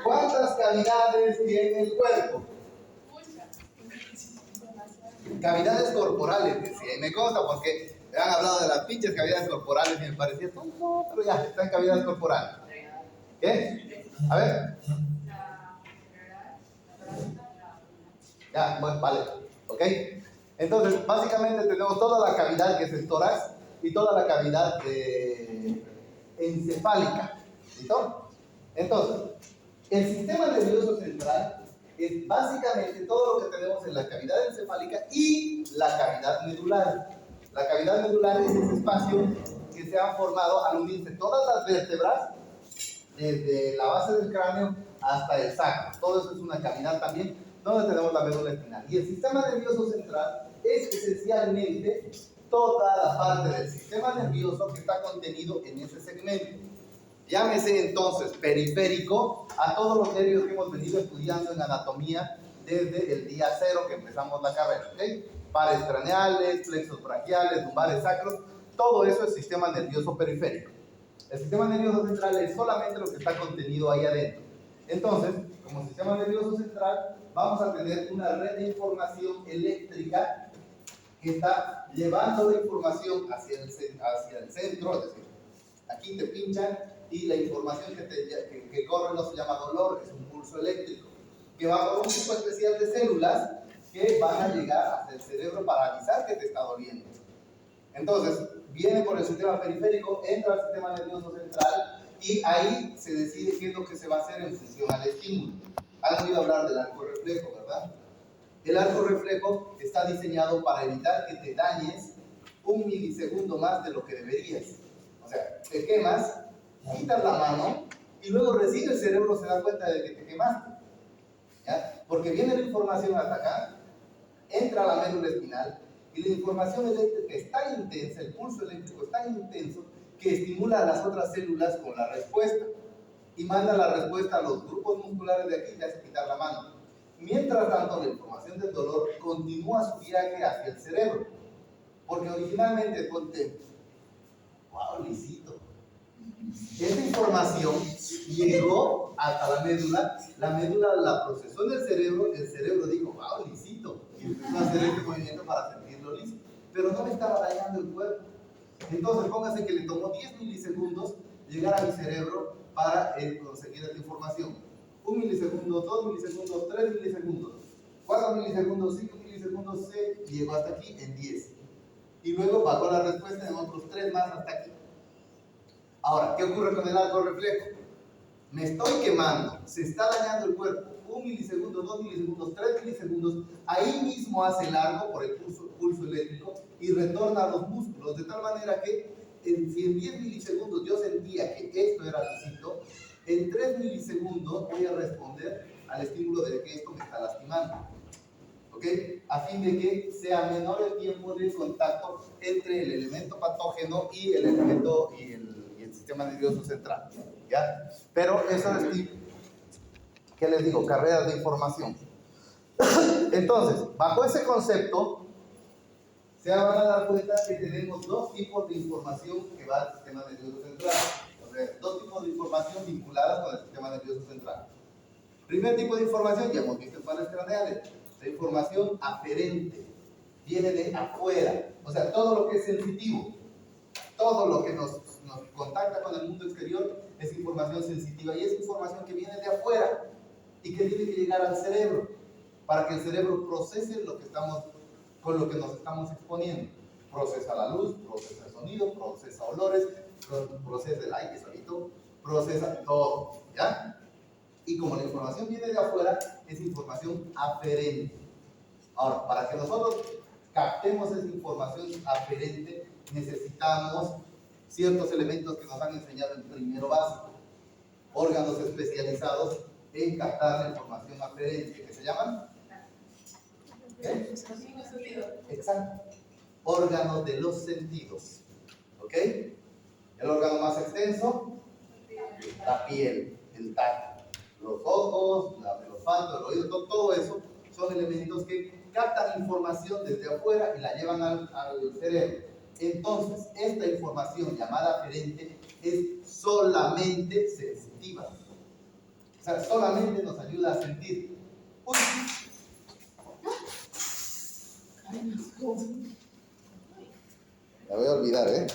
¿Cuántas cavidades tiene el cuerpo? Cavidades corporales, decía, y me consta porque me han hablado de las pinches cavidades corporales y me parecía tonto, pero ya, están cavidades corporales. ¿Qué? A ver. Ya, bueno, vale, ¿ok? Entonces, básicamente tenemos toda la cavidad que es el tórax y toda la cavidad encefálica, ¿listo? Entonces, el sistema nervioso central es básicamente todo lo que tenemos en la cavidad encefálica y la cavidad medular. La cavidad medular es ese espacio que se ha formado al unirse todas las vértebras, desde la base del cráneo hasta el sacro. Todo eso es una cavidad también, donde tenemos la médula espinal. Y el sistema nervioso central es esencialmente toda la parte del sistema nervioso que está contenido en ese segmento. Llámese entonces periférico a todos los nervios que hemos venido estudiando en anatomía desde el día 0 que empezamos la carrera, ¿ok? Pares craneales, plexos braquiales, lumbares sacros, todo eso es sistema nervioso periférico. El sistema nervioso central es solamente lo que está contenido ahí adentro. Entonces, como sistema nervioso central, vamos a tener una red de información eléctrica que está llevando la información hacia el centro, es decir, aquí te pinchan y la información que corre no se llama dolor, es un pulso eléctrico que va por un tipo especial de células que van a llegar hasta el cerebro para avisar que te está doliendo. Entonces, viene por el sistema periférico, entra al sistema nervioso central y ahí se decide qué es lo que se va a hacer en función al estímulo. Han oído hablar del arco reflejo, ¿verdad? El arco reflejo está diseñado para evitar que te dañes 1 milisegundo más de lo que deberías. O sea, te quemas, quitas la mano y luego recién el cerebro se da cuenta de que te quemaste, ¿ya? Porque viene la información hasta acá, entra a la médula espinal y la información eléctrica es tan intensa, el pulso eléctrico es tan intenso que estimula a las otras células con la respuesta y manda la respuesta a los grupos musculares de aquí y te hace quitar la mano. Mientras tanto, la información del dolor continúa su viaje hacia el cerebro, porque originalmente, ponte, wow, lisito. Esa información llegó hasta la médula la procesó en el cerebro dijo, wow, lisito, y empezó a hacer este movimiento para sentirlo listo, pero no me estaba dañando el cuerpo. Entonces, póngase que le tomó 10 milisegundos llegar a mi cerebro para conseguir esta información. 1 milisegundo, 2 milisegundos, 3 milisegundos, 4 milisegundos, 5 milisegundos, se llegó hasta aquí en 10. Y luego bajó la respuesta en otros 3 más hasta aquí. Ahora, ¿qué ocurre con el arco reflejo? Me estoy quemando, se está dañando el cuerpo, 1 milisegundo, 2 milisegundos, 3 milisegundos, ahí mismo hace largo por el pulso eléctrico y retorna a los músculos, de tal manera que si en 10 milisegundos yo sentía que esto era lisito, en 3 milisegundos voy a responder al estímulo de que esto me está lastimando, ¿ok? A fin de que sea menor el tiempo de contacto entre el elemento patógeno y el elemento y el sistema nervioso central, ¿ya? Pero eso es, ¿qué les digo? Carreras de información. Entonces, bajo ese concepto, se van a dar cuenta que tenemos 2 tipos de información que va al sistema nervioso central. O sea, 2 tipos de información vinculadas con el sistema nervioso central. Primer tipo de información, ya hemos visto en pares craneales, la información aferente, viene de afuera. O sea, todo lo que es sensitivo, todo lo que nos contacta con el mundo exterior es información sensitiva y es información que viene de afuera y que tiene que llegar al cerebro para que el cerebro procese con lo que nos estamos exponiendo. Procesa la luz, procesa el sonido, procesa olores, procesa el aire solito, procesa todo, ¿ya? Y como la información viene de afuera, es información aferente. Ahora, para que nosotros captemos esa información aferente, necesitamos ciertos elementos que nos han enseñado en primero básico, órganos especializados en captar la información aferente, que se llaman ¿qué? Exacto, órganos de los sentidos, ¿ok? El órgano más extenso, la piel, el tacto, los ojos, el olfato, el oído, todo eso son elementos que captan información desde afuera y la llevan al cerebro. Entonces, esta información llamada aferente es solamente sensitiva. sea, solamente nos ayuda a sentir. Uy. La voy a olvidar, ¿eh?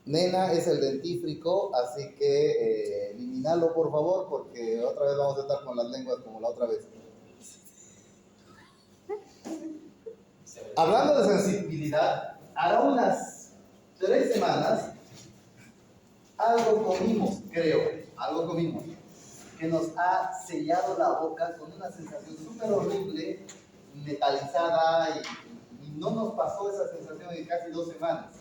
Nena es el dentífrico, así que eliminalo por favor, porque otra vez vamos a estar con las lenguas como la otra vez. Hablando de sensibilidad, hará unas 3 semanas algo comimos, que nos ha sellado la boca con una sensación súper horrible, metalizada, y no nos pasó esa sensación en casi 2 semanas.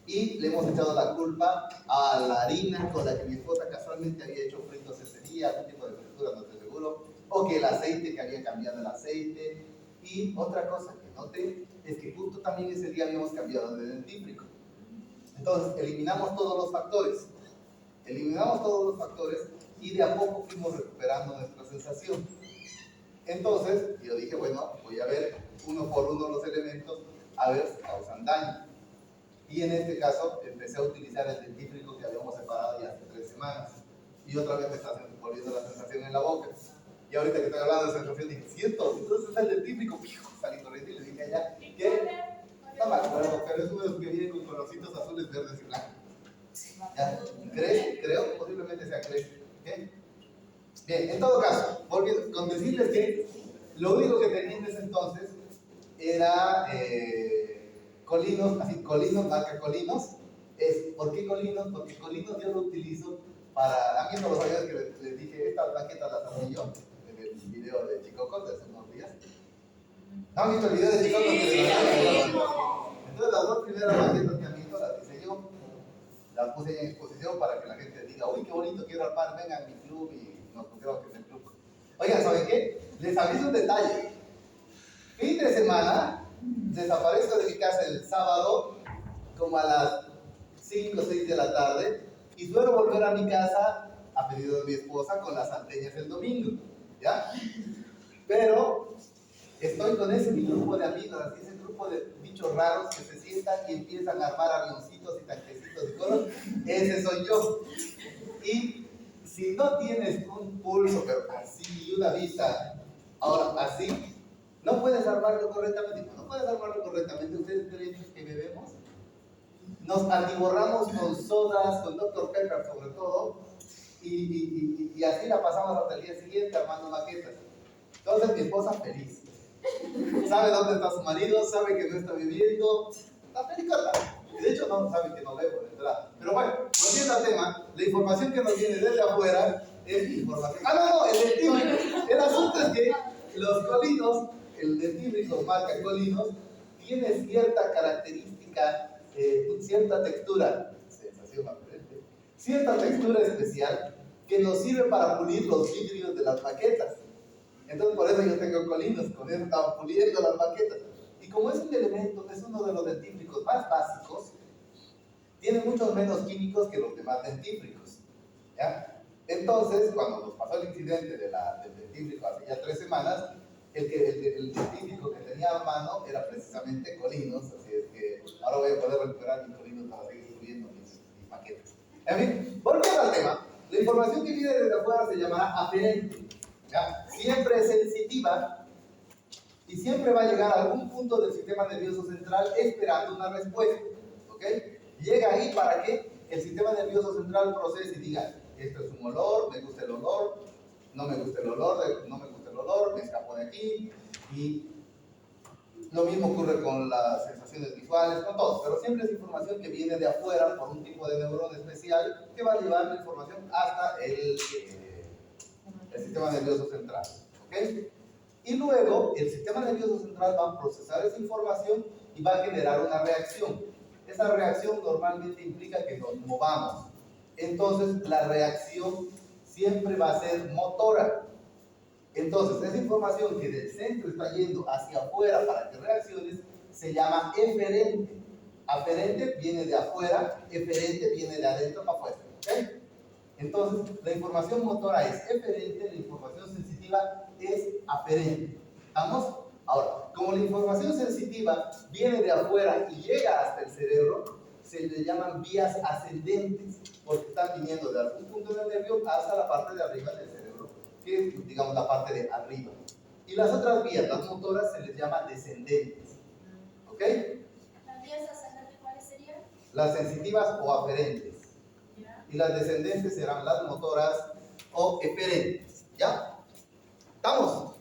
Y le hemos echado la culpa a la harina con la que mi esposa casualmente había hecho fritos ese día, algún tipo de fritura, no estoy seguro, o que el aceite, que había cambiado el aceite. Y otra cosa que noté es que justo también ese día habíamos cambiado de dentífrico. Entonces eliminamos todos los factores y de a poco fuimos recuperando nuestra sensación. Entonces yo dije, bueno, voy a ver uno por uno los elementos a ver si causan daño. Y en este caso empecé a utilizar el dentífrico que habíamos separado ya hace 3 semanas. Y otra vez me está volviendo la sensación en la boca. Y ahorita que estoy hablando de sensación dije, siento, entonces es el dentífrico. Salí corriendo y le dije allá, ¿qué? No me acuerdo, pero es uno de los que viene con colorcitos azules, verdes y blancos. ¿Ya? Creo, posiblemente sea Cres. ¿Okay? Bien, en todo caso, volviendo, con decirles que lo único que tenía en ese entonces era Colinos, así, Colinos, marca Colinos. ¿Por qué Colinos? Porque Colinos yo lo utilizo para, a mí no lo sabías que les dije, estas baquetas las hacía yo en el video de Chicoco de hace unos días. ¿No han visto el video de Chicoco? Entonces las 2 primeras baquetas que han visto las hice yo, las puse en exposición para que la gente diga, uy, qué bonito, quiero armar, vengan a mi club, y nos pusieron que es el club. Oigan, ¿saben qué? Les aviso un detalle. Fin de semana, desaparezco de mi casa el sábado, como a las 5 o 6 de la tarde, y suelo volver a mi casa a pedido de mi esposa con las salteñas el domingo, ¿ya? Pero estoy con ese grupo de amigos, así ese grupo de bichos raros que se sientan y empiezan a armar avioncitos y tanquecitos y cosas. Ese soy yo. Y si no tienes un pulso, pero así, y una vista, ahora así, no puedes armarlo correctamente. No puedes armarlo correctamente. Ustedes creen que bebemos, nos atiborramos con sodas, con Dr. Pepper sobre todo, y así la pasamos hasta el día siguiente armando maquetas. Entonces mi esposa feliz. Sabe dónde está su marido, sabe que no está viviendo, está felicota. De hecho no sabe que no bebo, ¿verdad? Pero bueno, volviendo al tema, la información que nos viene desde afuera es información. El dentífrico. El asunto es que los colinos, el dentífrico marca Colinos, tiene cierta característica, cierta textura, sensación aparente, cierta textura especial que nos sirve para pulir los vidrios de las maquetas. Entonces por eso yo tengo Colinos, con eso estaba puliendo las maquetas. Y como es un elemento, es uno de los dentífricos más básicos, tiene muchos menos químicos que los demás dentífricos, ¿ya? Entonces, cuando nos pasó el incidente del dentífrico hace ya 3 semanas, el dentífrico que tenía a mano era precisamente Colinos, así es que ahora voy a poder recuperar mis Colinos para seguir subiendo mis maquetas. En fin, volviendo al tema, la información que viene desde afuera se llamará aferente, ¿ya? Siempre es sensitiva y siempre va a llegar a algún punto del sistema nervioso central esperando una respuesta, ¿ok? Llega ahí para que el sistema nervioso central procese y diga, esto es un olor, me gusta el olor, no me gusta el olor, no me gusta el olor, me escapo de aquí. Y lo mismo ocurre con las sensaciones visuales, con todo, pero siempre es información que viene de afuera por un tipo de neurona especial que va a llevar la información hasta el sistema nervioso central, ¿ok? Y luego el sistema nervioso central va a procesar esa información y va a generar una reacción. Esa reacción normalmente implica que nos movamos. Entonces la reacción siempre va a ser motora. Entonces esa información que del centro está yendo hacia afuera para que reacciones se llama eferente. Aferente viene de afuera, eferente viene de adentro para afuera, ¿ok? Entonces, la información motora es eferente, la información sensitiva es aferente. ¿Estamos? Ahora, Como la información sensitiva viene de afuera y llega hasta el cerebro, se le llaman vías ascendentes, porque están viniendo de algún punto del nervio hasta la parte de arriba del cerebro, que es, digamos, la parte de arriba. Y las otras vías, las motoras, se les llama descendentes. ¿Ok? ¿Las vías ascendentes cuáles serían? Las sensitivas o aferentes. Y las descendentes serán las motoras o eferentes. ¿Ya? ¿Estamos?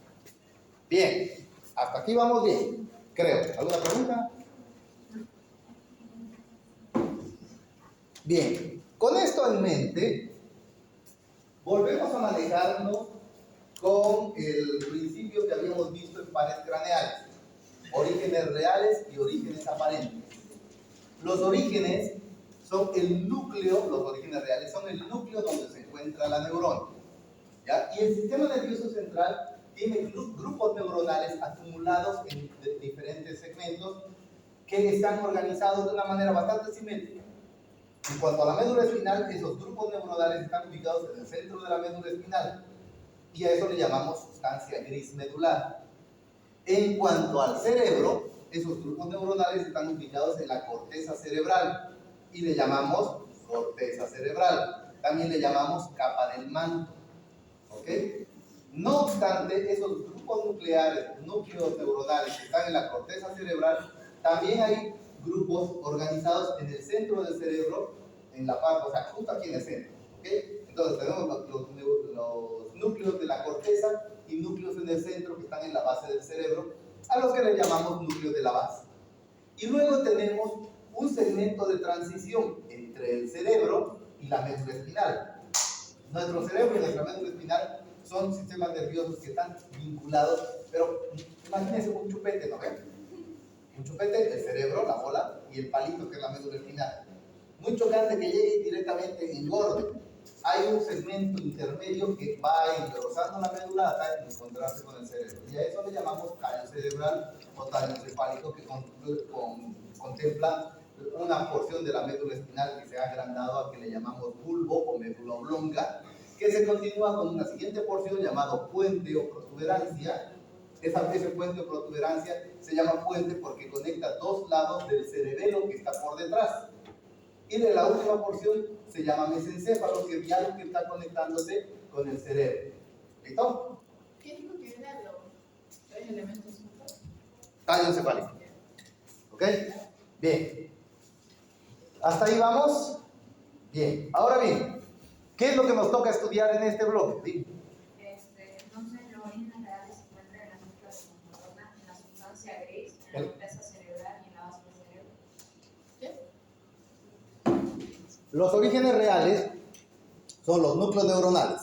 Bien. Hasta aquí vamos bien, creo. ¿Alguna pregunta? Bien. Con esto en mente, volvemos a manejarnos con el principio que habíamos visto en pares craneales. Orígenes reales y orígenes aparentes. Los orígenes son el núcleo, los orígenes reales son el núcleo donde se encuentra la neurona. ¿Ya? Y el sistema nervioso central tiene grupos neuronales acumulados en diferentes segmentos que están organizados de una manera bastante simétrica. En cuanto a la médula espinal, esos grupos neuronales están ubicados en el centro de la médula espinal y a eso le llamamos sustancia gris medular. En cuanto al cerebro, esos grupos neuronales están ubicados en la corteza cerebral y le llamamos corteza cerebral. También le llamamos capa del manto. ¿Ok? No obstante, esos grupos nucleares, núcleos neuronales que están en la corteza cerebral, también hay grupos organizados en el centro del cerebro, en la parte, o sea, justo aquí en el centro. ¿Ok? Entonces tenemos los núcleos de la corteza y núcleos en el centro que están en la base del cerebro, a los que le llamamos núcleos de la base. Y luego tenemos un segmento de transición entre el cerebro y la médula espinal. Nuestro cerebro y nuestra médula espinal son sistemas nerviosos que están vinculados, pero imagínense un chupete, ¿no ven? Un chupete, el cerebro, la bola, y el palito que es la médula espinal. Muy chocante que llegue directamente en engorde. Hay un segmento intermedio que va engrosando la médula hasta encontrarse con el cerebro. Y a eso le llamamos tallo cerebral o tallo encefálico, que contempla una porción de la médula espinal que se ha agrandado a que le llamamos bulbo o médula oblonga, que se continúa con una siguiente porción llamado puente o protuberancia. Ese puente o protuberancia se llama puente porque conecta dos lados del cerebelo que está por detrás. Y de la última porción se llama mesencéfalo, que es algo que está conectándose con el cerebro. ¿Listo? ¿Qué dijo que era los tres elementos juntos? Tallo encefálico. ¿Ok? Bien. ¿Hasta ahí vamos? Bien. Ahora bien, ¿qué es lo que nos toca estudiar en este bloque? Dime. Entonces, los orígenes reales se encuentran en la mezcla de neurona, en la sustancia gris, en la corteza cerebral y en la base del cerebro. ¿Qué? Los orígenes reales son los núcleos neuronales.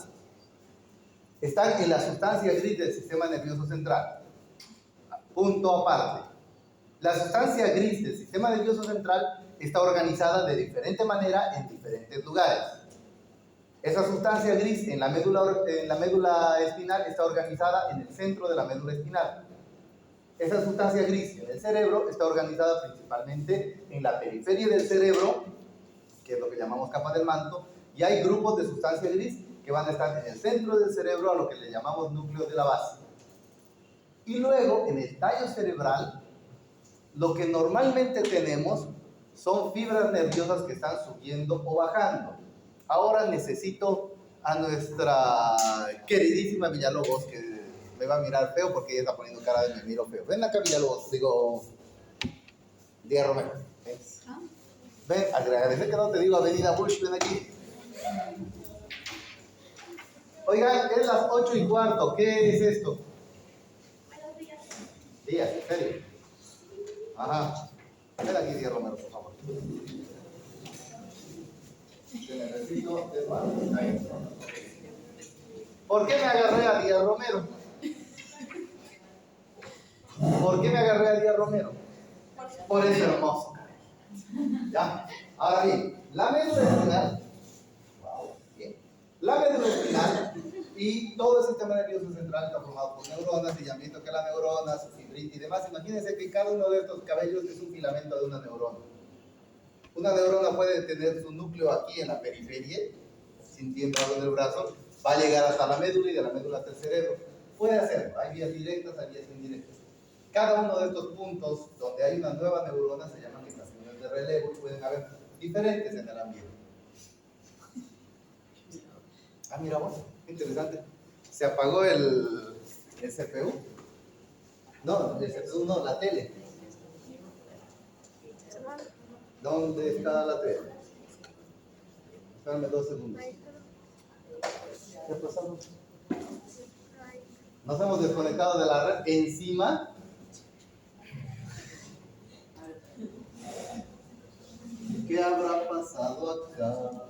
Están en la sustancia gris del sistema nervioso central. Punto aparte. La sustancia gris del sistema nervioso central está organizada de diferente manera en diferentes lugares. Esa sustancia gris en la médula espinal está organizada en el centro de la médula espinal. Esa sustancia gris en el cerebro está organizada principalmente en la periferia del cerebro, que es lo que llamamos capa del manto, y hay grupos de sustancia gris que van a estar en el centro del cerebro, a lo que le llamamos núcleos de la base. Y luego, en el tallo cerebral, lo que normalmente tenemos son fibras nerviosas que están subiendo o bajando. Ahora necesito a nuestra queridísima Villalobos, que me va a mirar feo porque ella está poniendo cara de me miro feo. Ven acá, Villalobos, digo, Díaz Romero. Ven, ven, agradecer que no te digo Avenida Bush, ven aquí. Oigan, es las 8:15, ¿qué es esto? Buenos días. Díaz, en serio. Ajá. Ven aquí, Díaz Romero, por favor. Te necesito de mano. Ahí. ¿Por qué me agarré a Díaz Romero? ¿Por qué me agarré a Díaz Romero? Por eso hermoso. ¿Ya? Ahora bien, la médula espinal. Wow, bien. La médula espinal y todo el sistema nervioso central está formado por neuronas, y ya han visto que las neuronas, su fibrita y demás. Imagínense que cada uno de estos cabellos es un filamento de una neurona. Una neurona puede tener su núcleo aquí en la periferia, sintiendo algo en el brazo, va a llegar hasta la médula y de la médula hasta el cerebro. Puede hacerlo, hay vías directas, hay vías indirectas. Cada uno de estos puntos donde hay una nueva neurona se llaman estaciones de relevo y pueden haber diferentes en el ambiente. Ah, mira vos, interesante. Se apagó el CPU. No, el CPU no, la tele. ¿Dónde está la tele? Espérame 2 segundos. ¿Qué ha pasado? Nos hemos desconectado de la red encima. ¿Qué habrá pasado acá?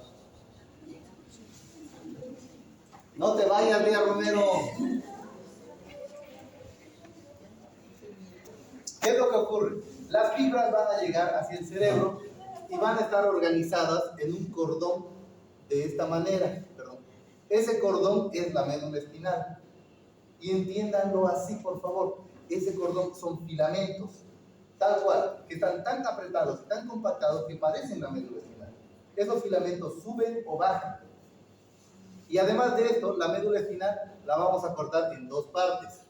No te vayas, Lía Romero. ¿Qué es lo que ocurre? Las fibras van a llegar hacia el cerebro y van a estar organizadas en un cordón de esta manera. Perdón. Ese cordón es la médula espinal. Y entiéndanlo así, por favor. Ese cordón son filamentos, tal cual, que están tan apretados y tan compactados que parecen la médula espinal. Esos filamentos suben o bajan. Y además de esto, la médula espinal la vamos a cortar en 2 partes.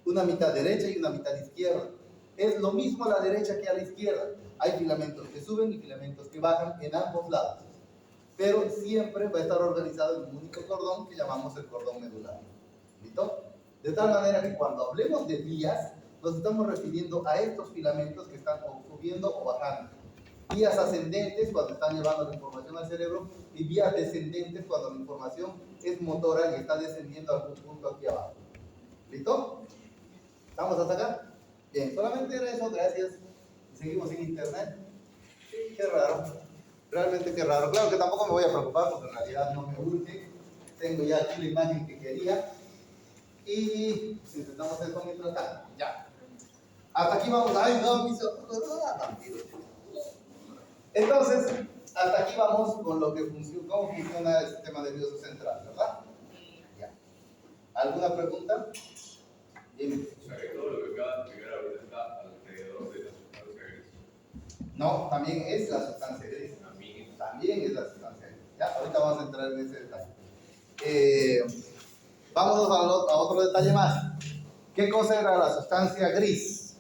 Una mitad derecha y una mitad izquierda. Es lo mismo a la derecha que a la izquierda. Hay filamentos que suben y filamentos que bajan en ambos lados. Pero siempre va a estar organizado en un único cordón que llamamos el cordón medular. ¿Listo? De tal manera que cuando hablemos de vías, nos estamos refiriendo a estos filamentos que están o subiendo o bajando. Vías ascendentes cuando están llevando la información al cerebro y vías descendentes cuando la información es motora y está descendiendo a algún punto aquí abajo. ¿Listo? ¿Estamos hasta acá? Bien, solamente era eso, gracias. Seguimos sin internet. Qué raro. Realmente qué raro. Claro que tampoco me voy a preocupar porque en realidad no me urge. Tengo ya aquí la imagen que quería. Y intentamos esto mientras tanto. Ya. Hasta aquí vamos. Ay, no, mis ojos. Entonces, hasta aquí vamos con lo que funciona, cómo funciona el sistema nervioso central, ¿verdad? Ya. ¿Alguna pregunta? Dime. O sea que todo lo que acabas de explicar ahorita está alrededor de la sustancia gris. No, también es la sustancia gris. También es la sustancia gris. Ya, ahorita vamos a entrar en ese detalle. Vámonos a otro detalle más. ¿Qué cosa era la sustancia gris?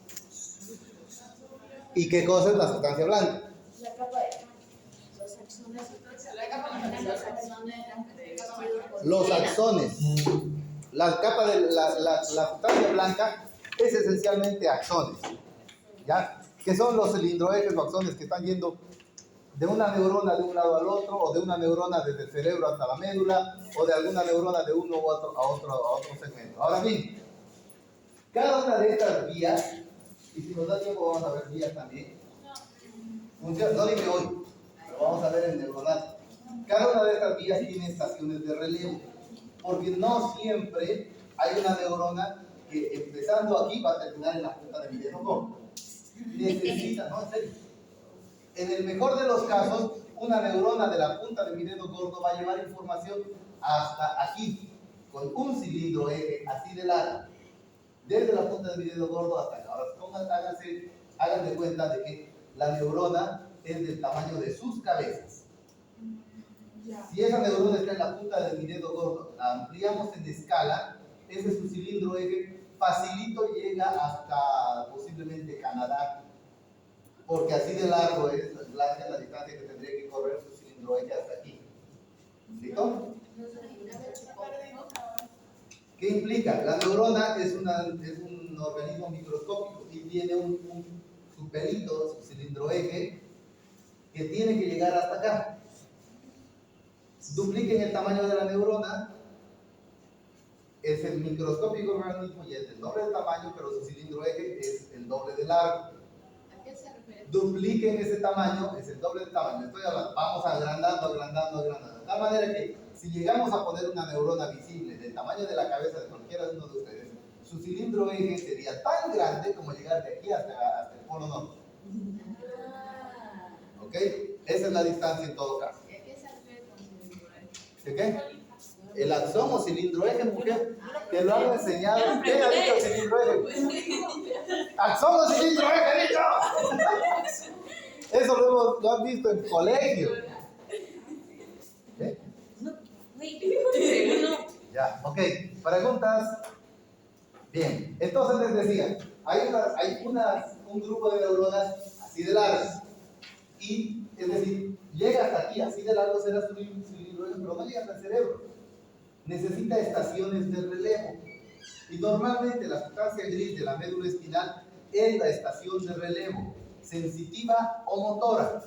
¿Y qué cosa es la sustancia blanca? La capa de los axones. La capa de los axones. Los axones. La capa de la sustancia blanca es esencialmente axones. ¿Ya? Que son los cilindroejes o axones que están yendo de una neurona de un lado al otro, o de una neurona desde el cerebro hasta la médula, o de alguna neurona de uno u otro a otro segmento. Ahora bien, cada una de estas vías, y si nos da tiempo vamos a ver vías también, funciona, no dije hoy, pero vamos a ver el neuronal. Cada una de estas vías tiene estaciones de relevo, porque no siempre hay una neurona que empezando aquí va a terminar en la punta de mi dedo gordo. Necesita, no, en serio. En el mejor de los casos, una neurona de la punta de mi dedo gordo va a llevar información hasta aquí, con un cilindro eje así de largo, desde la punta de mi dedo gordo hasta acá. Ahora, hagan de cuenta de que la neurona es del tamaño de sus cabezas. Si esa neurona está en la punta de mi dedo gordo, la ampliamos en escala, ese es su cilindro eje, facilito llega hasta posiblemente Canadá, porque así de largo es la distancia que tendría que correr su cilindro eje hasta aquí. ¿Listo? ¿Qué implica? La neurona es un organismo microscópico y tiene su pelito, su cilindro eje, que tiene que llegar hasta acá. Dupliquen el tamaño de la neurona, es el microscópico organismo y es del doble de tamaño, pero su cilindro eje es el doble de largo. ¿A qué se refiere? Dupliquen ese tamaño, es el doble de tamaño. Estoy hablando, vamos agrandando. De tal manera que si llegamos a poner una neurona visible del tamaño de la cabeza de cualquiera de uno de ustedes, su cilindro eje sería tan grande como llegar de aquí hasta el polo norte. ¿Ok? Esa es la distancia en todo caso. ¿A qué se refiere con cilindro eje? ¿De qué? El axón o cilindro eje, mujer, que lo han enseñado. ¿Qué ha dicho cilindro eje? ¡Axón o cilindro eje, dicho! Eso lo han visto en colegio. ¿Eh? Ya, ok. Preguntas. Bien, entonces les decía, hay un grupo de neuronas así de largas. Y, es decir, llega hasta aquí, así de largo será su neuronas, pero no llega hasta el cerebro. Necesita estaciones de relevo. Y normalmente la sustancia gris de la médula espinal es la estación de relevo, sensitiva o motora.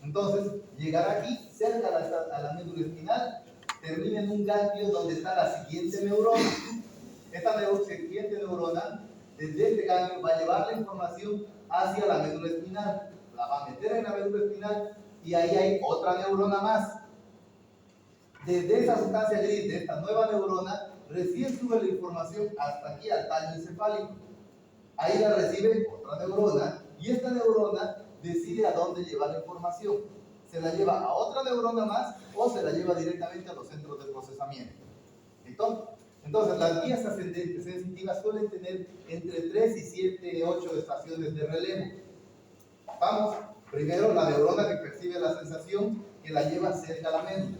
Entonces, llegará aquí, cerca a la médula espinal, termina en un ganglio donde está la siguiente neurona. Esta siguiente neurona, desde este ganglio, va a llevar la información hacia la médula espinal. La va a meter en la médula espinal y ahí hay otra neurona más. Desde esa sustancia gris, de esta nueva neurona, recién sube la información hasta aquí al tallo encefálico. Ahí la recibe otra neurona y esta neurona decide a dónde llevar la información. Se la lleva a otra neurona más o se la lleva directamente a los centros de procesamiento. Entonces las vías ascendentes sensitivas suelen tener entre 3 y 7, 8 estaciones de relevo. Vamos, primero la neurona que percibe la sensación, que la lleva cerca a la médula.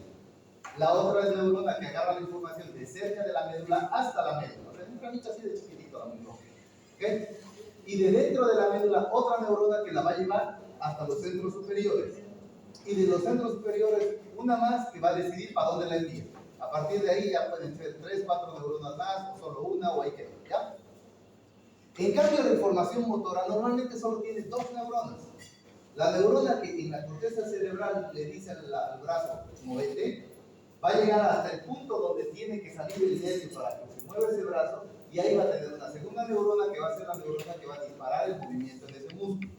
La otra es la neurona que agarra la información de cerca de la médula hasta la médula. O sea, es un granito así de chiquitito la médula. ¿Okay? Y de dentro de la médula, otra neurona que la va a llevar hasta los centros superiores. Y de los centros superiores, una más que va a decidir para dónde la envía. A partir de ahí ya pueden ser 3, 4 neuronas más, o solo una, o ahí queda, ¿ya? En cambio, la información motora normalmente solo tiene 2 neuronas. La neurona que en la corteza cerebral le dice al brazo, muévete, va a llegar hasta el punto donde tiene que salir el nervio para que se mueva ese brazo, y ahí va a tener una segunda neurona que va a ser la neurona que va a disparar el movimiento en ese músculo.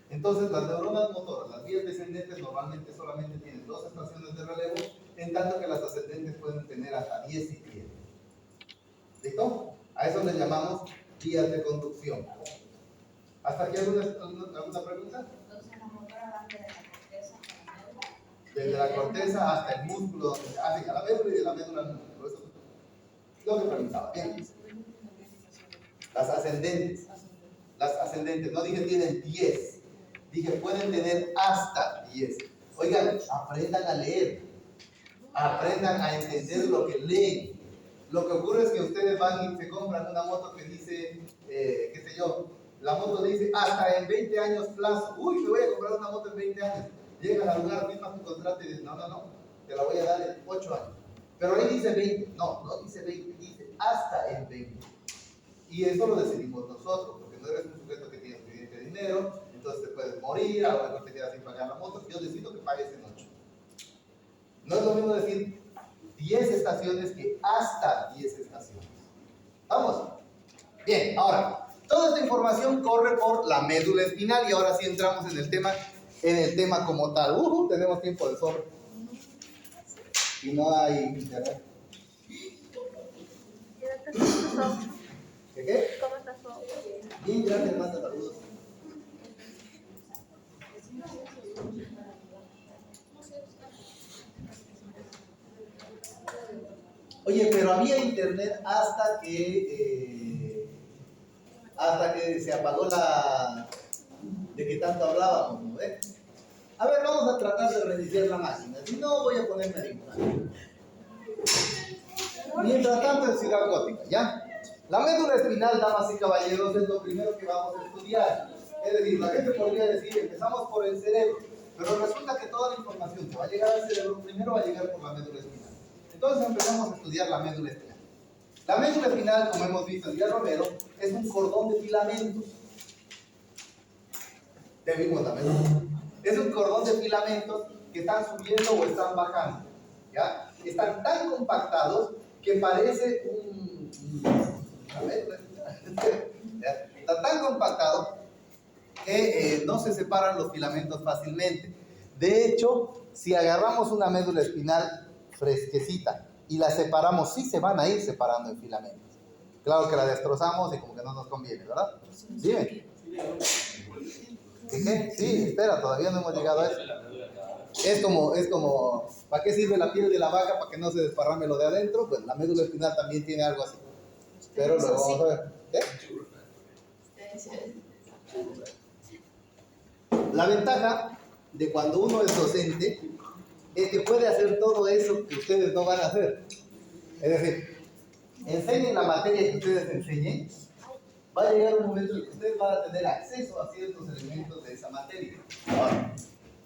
Entonces, las neuronas motoras, las vías descendentes normalmente solamente tienen 2 estaciones de relevo, en tanto que las ascendentes pueden tener hasta 10 y 10. ¿Listo? A eso le llamamos vías de conducción. ¿Hasta aquí alguna pregunta? Entonces la motora va desde la corteza hasta la médula. Desde la corteza hasta el músculo, donde se hace a la médula y de la médula al músculo. Eso es lo que preguntaba. Bien. Las ascendentes, no dije tienen 10. Dije, pueden tener hasta 10. Oigan, aprendan a leer. Aprendan a entender lo que leen. Lo que ocurre es que ustedes van y se compran una moto que dice, qué sé yo, la moto dice hasta en 20 años plazo. Uy, me voy a comprar una moto en 20 años. Llegas al lugar, firmas tu contrato y dices, no, te la voy a dar en 8 años. Pero ahí dice 20. No dice 20, dice hasta en 20. Y eso lo decidimos nosotros, porque no eres un sujeto que tiene suficiente dinero. Entonces te puedes morir, a lo mejor te quedas sin pagar la moto. Yo decido que pagues en 8. No es lo mismo decir 10 estaciones que hasta 10 estaciones. ¿Vamos? Bien, ahora, toda esta información corre por la médula espinal y ahora sí entramos en el tema como tal. Tenemos tiempo de sobra. Y no hay internet. ¿Qué? ¿Cómo estás? Bien, gracias, manda saludos. Oye, pero había internet hasta que se apagó de que tanto hablábamos, ¿no? A ver, vamos a tratar de reiniciar la máquina. Si no, voy a ponerme a dibujar. Mientras tanto, en Ciudad Gótica, ¿ya? La médula espinal, damas y caballeros, es lo primero que vamos a estudiar. Es decir, la gente podría decir, empezamos por el cerebro, pero resulta que toda la información que va a llegar al cerebro primero va a llegar por la médula espinal. Entonces empezamos a estudiar la médula espinal. La médula espinal, como hemos visto en Díaz Romero, es un cordón de filamentos. ¿Te vimos la médula? Es un cordón de filamentos que están subiendo o están bajando. ¿Ya? Están tan compactados que parece está tan compactado que no se separan los filamentos fácilmente. De hecho, si agarramos una médula espinal fresquecita y la separamos, sí se van a ir separando en filamentos. Claro que la destrozamos y como que no nos conviene, ¿verdad? Dime. ¿Qué? Sí, espera, todavía no hemos llegado a eso. Es como, ¿para qué sirve la piel de la vaca? Para que no se desparrame lo de adentro. Pues la médula espinal también tiene algo así. Pero luego vamos a ver. ¿Qué? La ventaja de cuando uno es docente es que puede hacer todo eso que ustedes no van a hacer. Es decir, enseñen la materia que ustedes enseñen va a llegar un momento en el que ustedes van a tener acceso a ciertos elementos de esa materia. Ahora,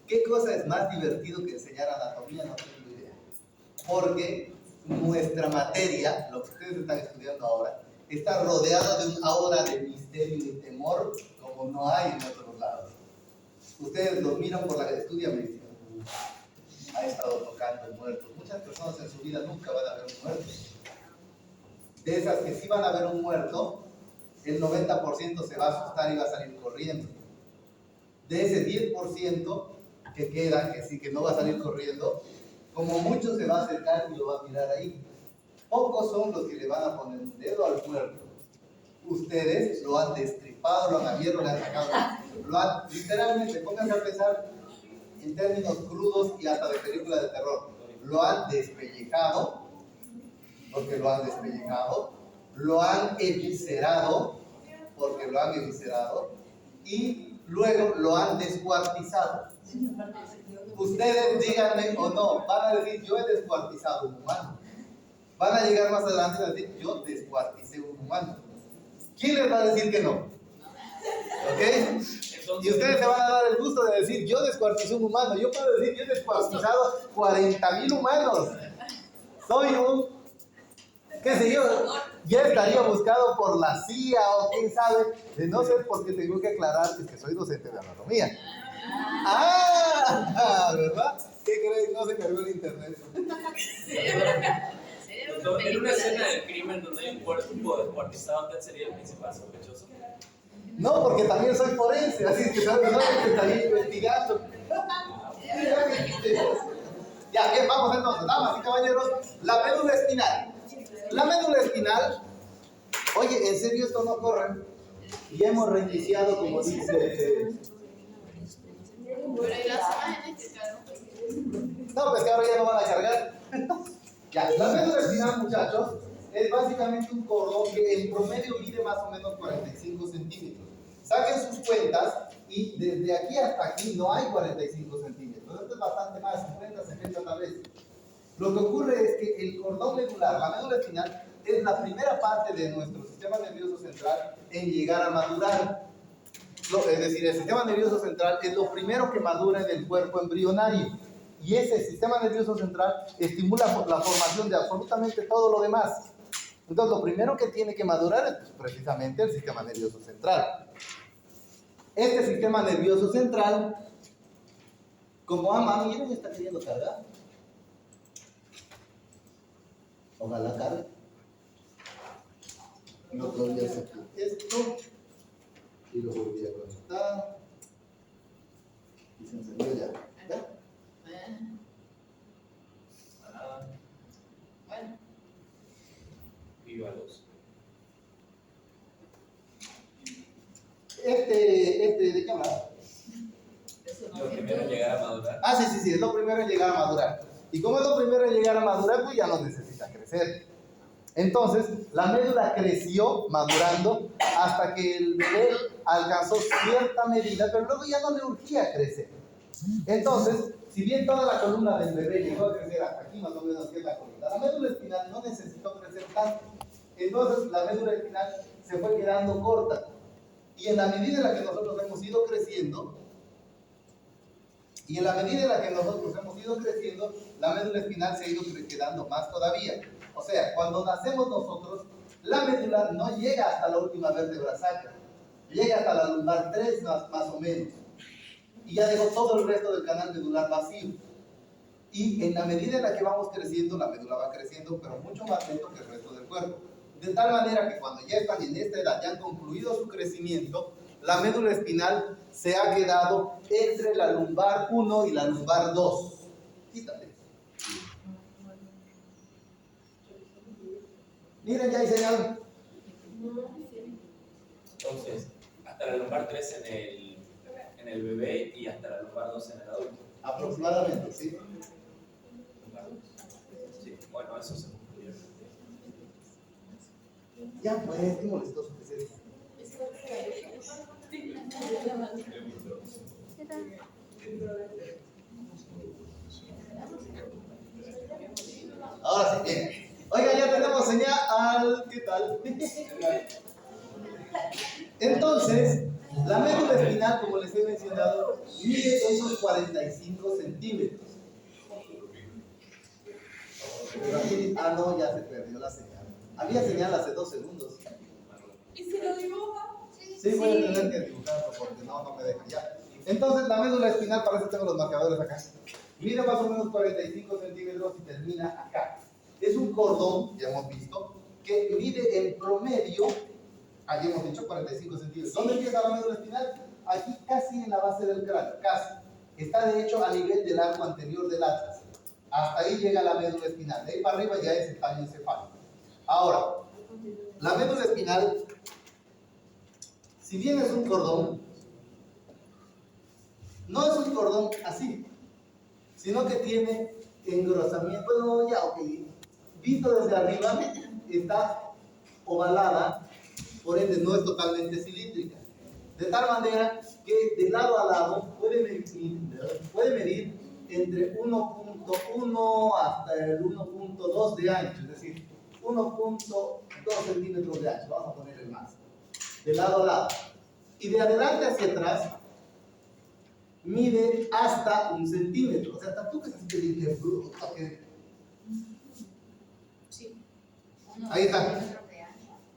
¿qué cosa es más divertido que enseñar anatomía? No tengo idea. Porque nuestra materia, lo que ustedes están estudiando ahora, está rodeada de un aura de misterio y temor como no hay en otros lados. Ustedes lo miran por la que estudian medicina. Ha estado tocando muertos. Muchas personas en su vida nunca van a ver un muerto. De esas que sí van a ver un muerto, el 90% se va a asustar y va a salir corriendo. De ese 10% que queda, que sí, que no va a salir corriendo, como mucho se va a acercar y lo va a mirar ahí. Pocos son los que le van a poner un dedo al muerto. Ustedes lo han destripado, lo han abierto, le han sacado, lo han, literalmente, pónganse a pensar en términos crudos y hasta de película de terror. Lo han despellejado, porque lo han despellejado, lo han eviscerado, porque lo han eviscerado, y luego lo han descuartizado. Ustedes díganme o no, van a decir, yo he descuartizado un humano. Van a llegar más adelante y a decir, yo descuarticé un humano. ¿Quién les va a decir que no? ¿Ok? Y ustedes se van a dar el gusto de decir, yo descuarticé un humano. Yo puedo decir, yo he descuartizado 40,000 humanos. Soy un, qué sé yo, ya estaría buscado por la CIA o quién sabe, de no ser porque tengo que aclarar que soy docente de anatomía. ¿Verdad? ¿Qué creen? No se cargó el internet. En una escena de crimen donde hay un cuerpo descuartizado, ¿quién sería el principal sospechoso? No, porque también soy forense, así que sabes, no que estaría investigando. Ya, bien, vamos entonces, damas y caballeros, la médula espinal. La médula espinal, oye, en serio esto no corre. Y hemos reiniciado, como dice. Pero ¿y las imágenes que cargan? No, pues que ahora ya no van a cargar. Ya, la médula espinal, muchachos, es básicamente un cordón que en promedio mide más o menos 45 centímetros. Saquen sus cuentas y desde aquí hasta aquí no hay 45 centímetros. Esto es bastante más, 50, 70 tal vez. Lo que ocurre es que el cordón medular, la médula espinal, es la primera parte de nuestro sistema nervioso central en llegar a madurar. Es decir, el sistema nervioso central es lo primero que madura en el cuerpo embrionario. Y ese sistema nervioso central estimula la formación de absolutamente todo lo demás. Entonces, lo primero que tiene que madurar es precisamente el sistema nervioso central. Este sistema nervioso central, como ama, miren, está queriendo cargar. Ojalá cargue. No volví a hacer esto. Y lo volví a conectar. Y se encendió ya. ¿Ven? Bueno. Viva luz. ¿De qué hablaba? Lo primero en llegar a madurar. Sí, es lo primero en llegar a madurar. Y como es lo primero en llegar a madurar, pues ya no necesita crecer. Entonces, la médula creció madurando hasta que el bebé alcanzó cierta medida, pero luego ya no le urgía crecer. Entonces, si bien toda la columna del bebé llegó a crecer hasta aquí más o menos, que es la columna, la médula espinal no necesitó crecer tanto. Entonces, la médula espinal se fue quedando corta. Y en la medida en la que nosotros hemos ido creciendo, la médula espinal se ha ido quedando más todavía. O sea, cuando nacemos nosotros, la médula no llega hasta la última vértebra sacra, llega hasta la lumbar 3 más o menos. Y ya dejó todo el resto del canal medular vacío. Y en la medida en la que vamos creciendo, la médula va creciendo, pero mucho más lento que el resto del cuerpo. De tal manera que cuando ya están en esta edad, ya han concluido su crecimiento, la médula espinal se ha quedado entre la lumbar 1 y la lumbar 2. Quítate. Miren, ya hay señal. Entonces, hasta la lumbar 3 en el bebé y hasta la lumbar 2 en el adulto. Aproximadamente, sí. Lumbar 2. Sí, bueno, eso se concluyó. Ya, pues, qué molestoso que es esto. Ahora sí, bien. Oiga, ya tenemos señal. ¿Qué tal? Entonces, la médula espinal, como les he mencionado, mide esos 45 centímetros. Pero aquí, no, ya se perdió la señal. Había señal hace 2 segundos. ¿Y si lo dibuja? Sí, voy a tener que dibujarlo porque no me dejan ya. Entonces, la médula espinal, para eso tengo los marcadores acá. Mide más o menos 45 centímetros y termina acá. Es un cordón, ya hemos visto, que mide en promedio, allí hemos dicho 45 centímetros. ¿Dónde empieza la médula espinal? Aquí casi en la base del cráneo, casi. Está de hecho a nivel del arco anterior del atlas. Hasta ahí llega la médula espinal. De ahí para arriba ya es el tallo encefálico. Ahora, la médula espinal, si bien es un cordón, no es un cordón así, sino que tiene engrosamiento. Bueno, ya, ok. Visto desde arriba, está ovalada, por ende no es totalmente cilíndrica. De tal manera que de lado a lado puede medir entre 1.1 hasta el 1.2 de ancho, es decir, 1.2 centímetros de ancho, vamos a poner el más, de lado a lado. Y de adelante hacia atrás, mide hasta 1 centímetro. O sea, tampoco es así que bruto. Sí. Ahí está.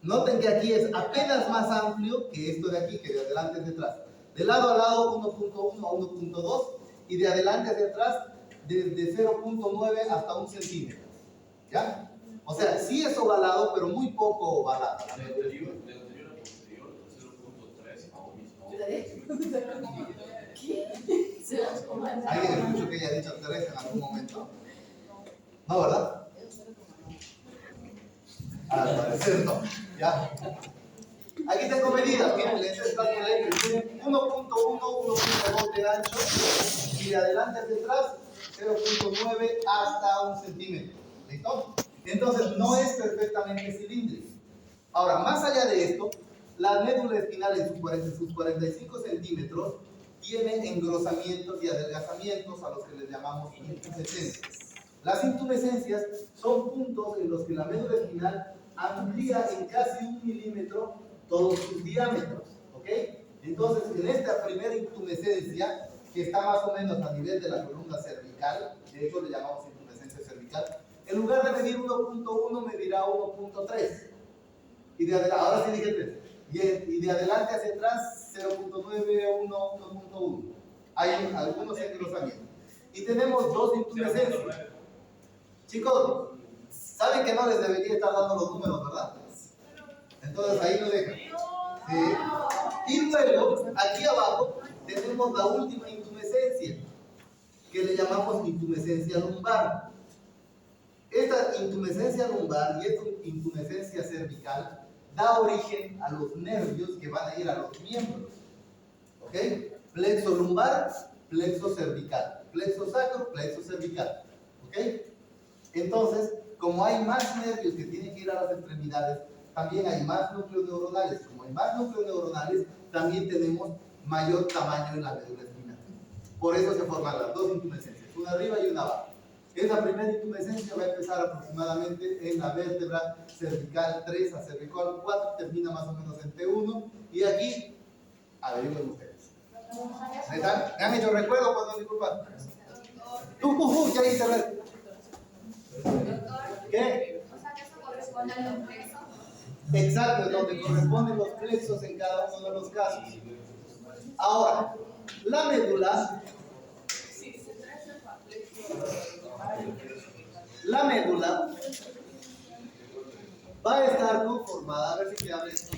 Noten que aquí es apenas más amplio que esto de aquí, que de adelante hacia atrás. De lado a lado 1.1 a 1.2 y de adelante hacia atrás desde 0.9 hasta 1 centímetro. ¿Ya? O sea, sí es ovalado, pero muy poco ovalado. De anterior a posterior, 0.3 a 1. ¿Alguien escuchó que ella ha dicho 3 en algún momento? No, ¿verdad? Al parecer no. ¿Ya? Aquí tengo medidas. Miren, les calculé que tienen 1.1, 1.2 de ancho y de adelante hacia atrás 0.9 hasta 1 centímetro. ¿Listo? Entonces no es perfectamente cilíndrico. Ahora, más allá de esto, la médula espinal en sus 45 centímetros tiene engrosamientos y adelgazamientos a los que les llamamos intumescencias. Las intumescencias son puntos en los que la médula espinal amplía en casi 1 milímetro todos sus diámetros, ¿ok? Entonces, en esta primera intumescencia, que está más o menos a nivel de la columna cervical, de hecho le llamamos intumescencia cervical, en lugar de medir 1.1, medirá 1.3. Y de adelante, ahora sí dije 3. Y de adelante hacia atrás, 0.9, 1, 1.1. Hay algunos engrosamientos. Y tenemos 2 intumescencias. Chicos, saben que no les debería estar dando los números, ¿verdad? Entonces ahí lo dejan. ¿Sí? Y luego, aquí abajo, tenemos la última intumescencia, que le llamamos intumescencia lumbar. Esta intumescencia lumbar y esta intumescencia cervical da origen a los nervios que van a ir a los miembros. ¿Ok? Plexo lumbar, plexo cervical. Plexo sacro, plexo cervical. ¿Ok? Entonces, como hay más nervios que tienen que ir a las extremidades, también hay más núcleos neuronales. Como hay más núcleos neuronales, también tenemos mayor tamaño en la médula espinal. Por eso se forman las 2 intumescencias, una arriba y una abajo. Esa primera intumescencia va a empezar aproximadamente en la vértebra cervical 3 a cervical 4, termina más o menos en T1, y aquí, averigüen ustedes. ¿Me han hecho recuerdo cuando disculpan? Ya hice recuerdo. ¿Qué? O sea, que eso corresponde a los plexos. Exacto, es donde corresponden los plexos en cada uno de los casos. Ahora, la médula va a estar conformada, a ver si me abre esto.